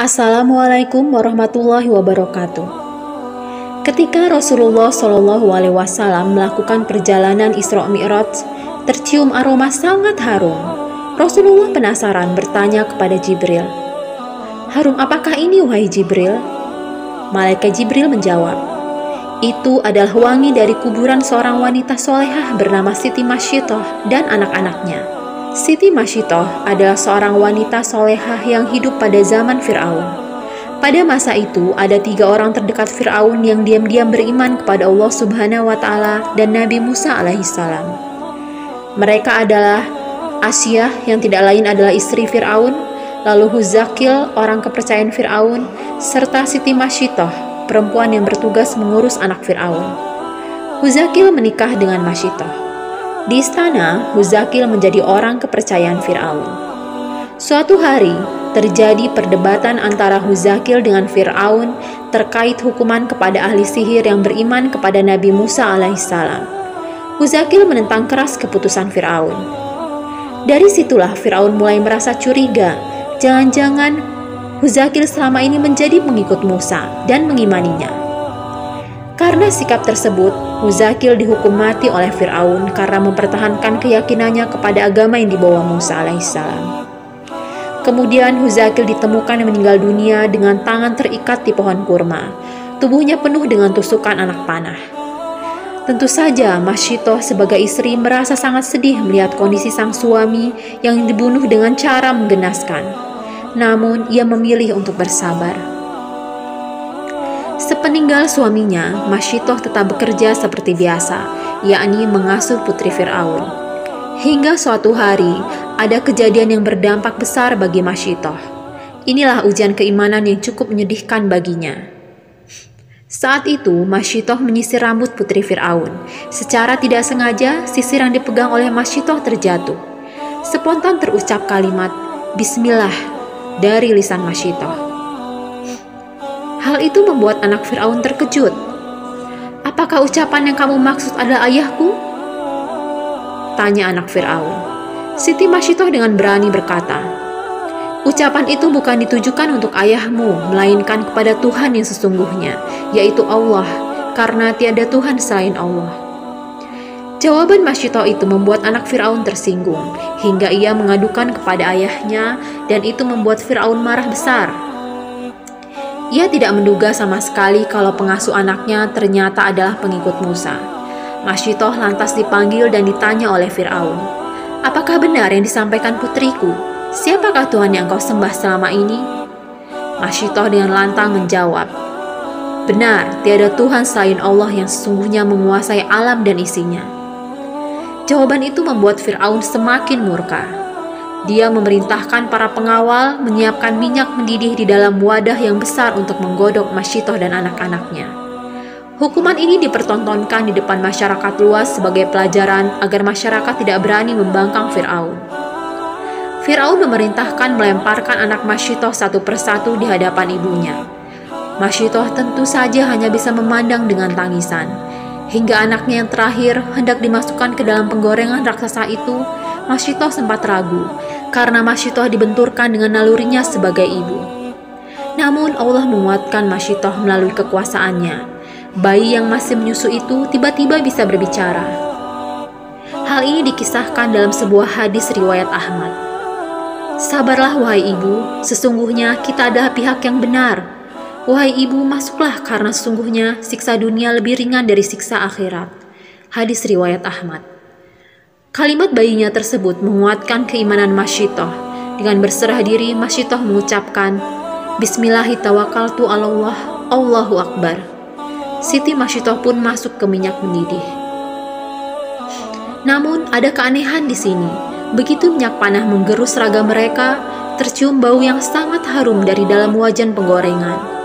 Assalamualaikum warahmatullahi wabarakatuh. Ketika Rasulullah Shallallahu Alaihi Wasallam melakukan perjalanan Isra Mi'raj, tercium aroma sangat harum. Rasulullah penasaran bertanya kepada Jibril, "Harum apakah ini, wahai Jibril?" Malaikat Jibril menjawab, "Itu adalah wangi dari kuburan seorang wanita solehah bernama Siti Masyidah dan anak-anaknya." Siti Masyidah adalah seorang wanita solehah yang hidup pada zaman Fir'aun. Pada masa itu, ada 3 orang terdekat Fir'aun yang diam-diam beriman kepada Allah Subhanahu wa Ta'ala dan Nabi Musa alaihissalam. Mereka adalah Asyah, yang tidak lain adalah istri Fir'aun, lalu Huzakil, orang kepercayaan Fir'aun, serta Siti Masyidah, perempuan yang bertugas mengurus anak Fir'aun. Huzakil menikah dengan Masyidah. Di istana, Huzakil menjadi orang kepercayaan Fir'aun. Suatu hari, terjadi perdebatan antara Huzakil dengan Fir'aun terkait hukuman kepada ahli sihir yang beriman kepada Nabi Musa alaihissalam. Huzakil menentang keras keputusan Fir'aun. Dari situlah Fir'aun mulai merasa curiga, jangan-jangan Huzakil selama ini menjadi pengikut Musa dan mengimaninya. Karena sikap tersebut, Huzakil dihukum mati oleh Fir'aun karena mempertahankan keyakinannya kepada agama yang dibawa Musa alaihissalam. Kemudian Huzakil ditemukan meninggal dunia dengan tangan terikat di pohon kurma. Tubuhnya penuh dengan tusukan anak panah. Tentu saja Masyidah sebagai istri merasa sangat sedih melihat kondisi sang suami yang dibunuh dengan cara menggenaskan. Namun ia memilih untuk bersabar. Sepeninggal suaminya, Masyidah tetap bekerja seperti biasa, yakni mengasuh putri Fir'aun. Hingga suatu hari, ada kejadian yang berdampak besar bagi Masyidah. Inilah ujian keimanan yang cukup menyedihkan baginya. Saat itu, Masyidah menyisir rambut putri Fir'aun. Secara tidak sengaja, sisir yang dipegang oleh Masyidah terjatuh. Spontan terucap kalimat, "Bismillah," dari lisan Masyidah. Hal itu membuat anak Fir'aun terkejut. "Apakah ucapan yang kamu maksud adalah ayahku?" tanya anak Fir'aun. Siti Masyidah dengan berani berkata, "Ucapan itu bukan ditujukan untuk ayahmu, melainkan kepada Tuhan yang sesungguhnya, yaitu Allah, karena tiada Tuhan selain Allah." Jawaban Masyidah itu membuat anak Fir'aun tersinggung, hingga ia mengadukan kepada ayahnya, dan itu membuat Fir'aun marah besar. Ia tidak menduga sama sekali kalau pengasuh anaknya ternyata adalah pengikut Musa. Masyidah lantas dipanggil dan ditanya oleh Fir'aun, "Apakah benar yang disampaikan putriku? Siapakah Tuhan yang kau sembah selama ini?" Masyidah dengan lantang menjawab, "Benar, tiada Tuhan selain Allah yang sesungguhnya menguasai alam dan isinya." Jawaban itu membuat Fir'aun semakin murka. Dia memerintahkan para pengawal menyiapkan minyak mendidih di dalam wadah yang besar untuk menggodok Masyidah dan anak-anaknya. Hukuman ini dipertontonkan di depan masyarakat luas sebagai pelajaran agar masyarakat tidak berani membangkang Fir'aun. Fir'aun memerintahkan melemparkan anak Masyidah satu persatu di hadapan ibunya. Masyidah tentu saja hanya bisa memandang dengan tangisan. Hingga anaknya yang terakhir hendak dimasukkan ke dalam penggorengan raksasa itu, Masyidah sempat ragu, karena Masyidah dibenturkan dengan nalurinya sebagai ibu. Namun Allah menguatkan Masyidah melalui kekuasaannya. Bayi yang masih menyusu itu tiba-tiba bisa berbicara. Hal ini dikisahkan dalam sebuah hadis riwayat Ahmad. "Sabarlah wahai ibu, sesungguhnya kita adalah pihak yang benar. Wahai ibu, masuklah karena sesungguhnya siksa dunia lebih ringan dari siksa akhirat." Hadis riwayat Ahmad. Kalimat bayinya tersebut menguatkan keimanan Masyidah. Dengan berserah diri, Masyidah mengucapkan, "Bismillahi tawakkaltu 'alallah, Allahu Akbar." Siti Masyidah pun masuk ke minyak mendidih. Namun ada keanehan di sini. Begitu minyak panah menggerus raga mereka, tercium bau yang sangat harum dari dalam wajan penggorengan.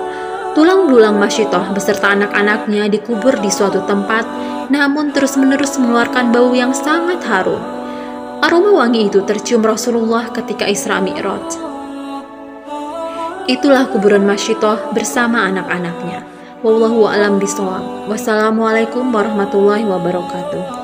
Tulang belulang Masyidah beserta anak-anaknya dikubur di suatu tempat, namun terus-menerus mengeluarkan bau yang sangat harum. Aroma wangi itu tercium Rasulullah ketika Isra Mi'raj. Itulah kuburan Masyidah bersama anak-anaknya. Wallahu a'lam bishawab. Wassalamualaikum warahmatullahi wabarakatuh.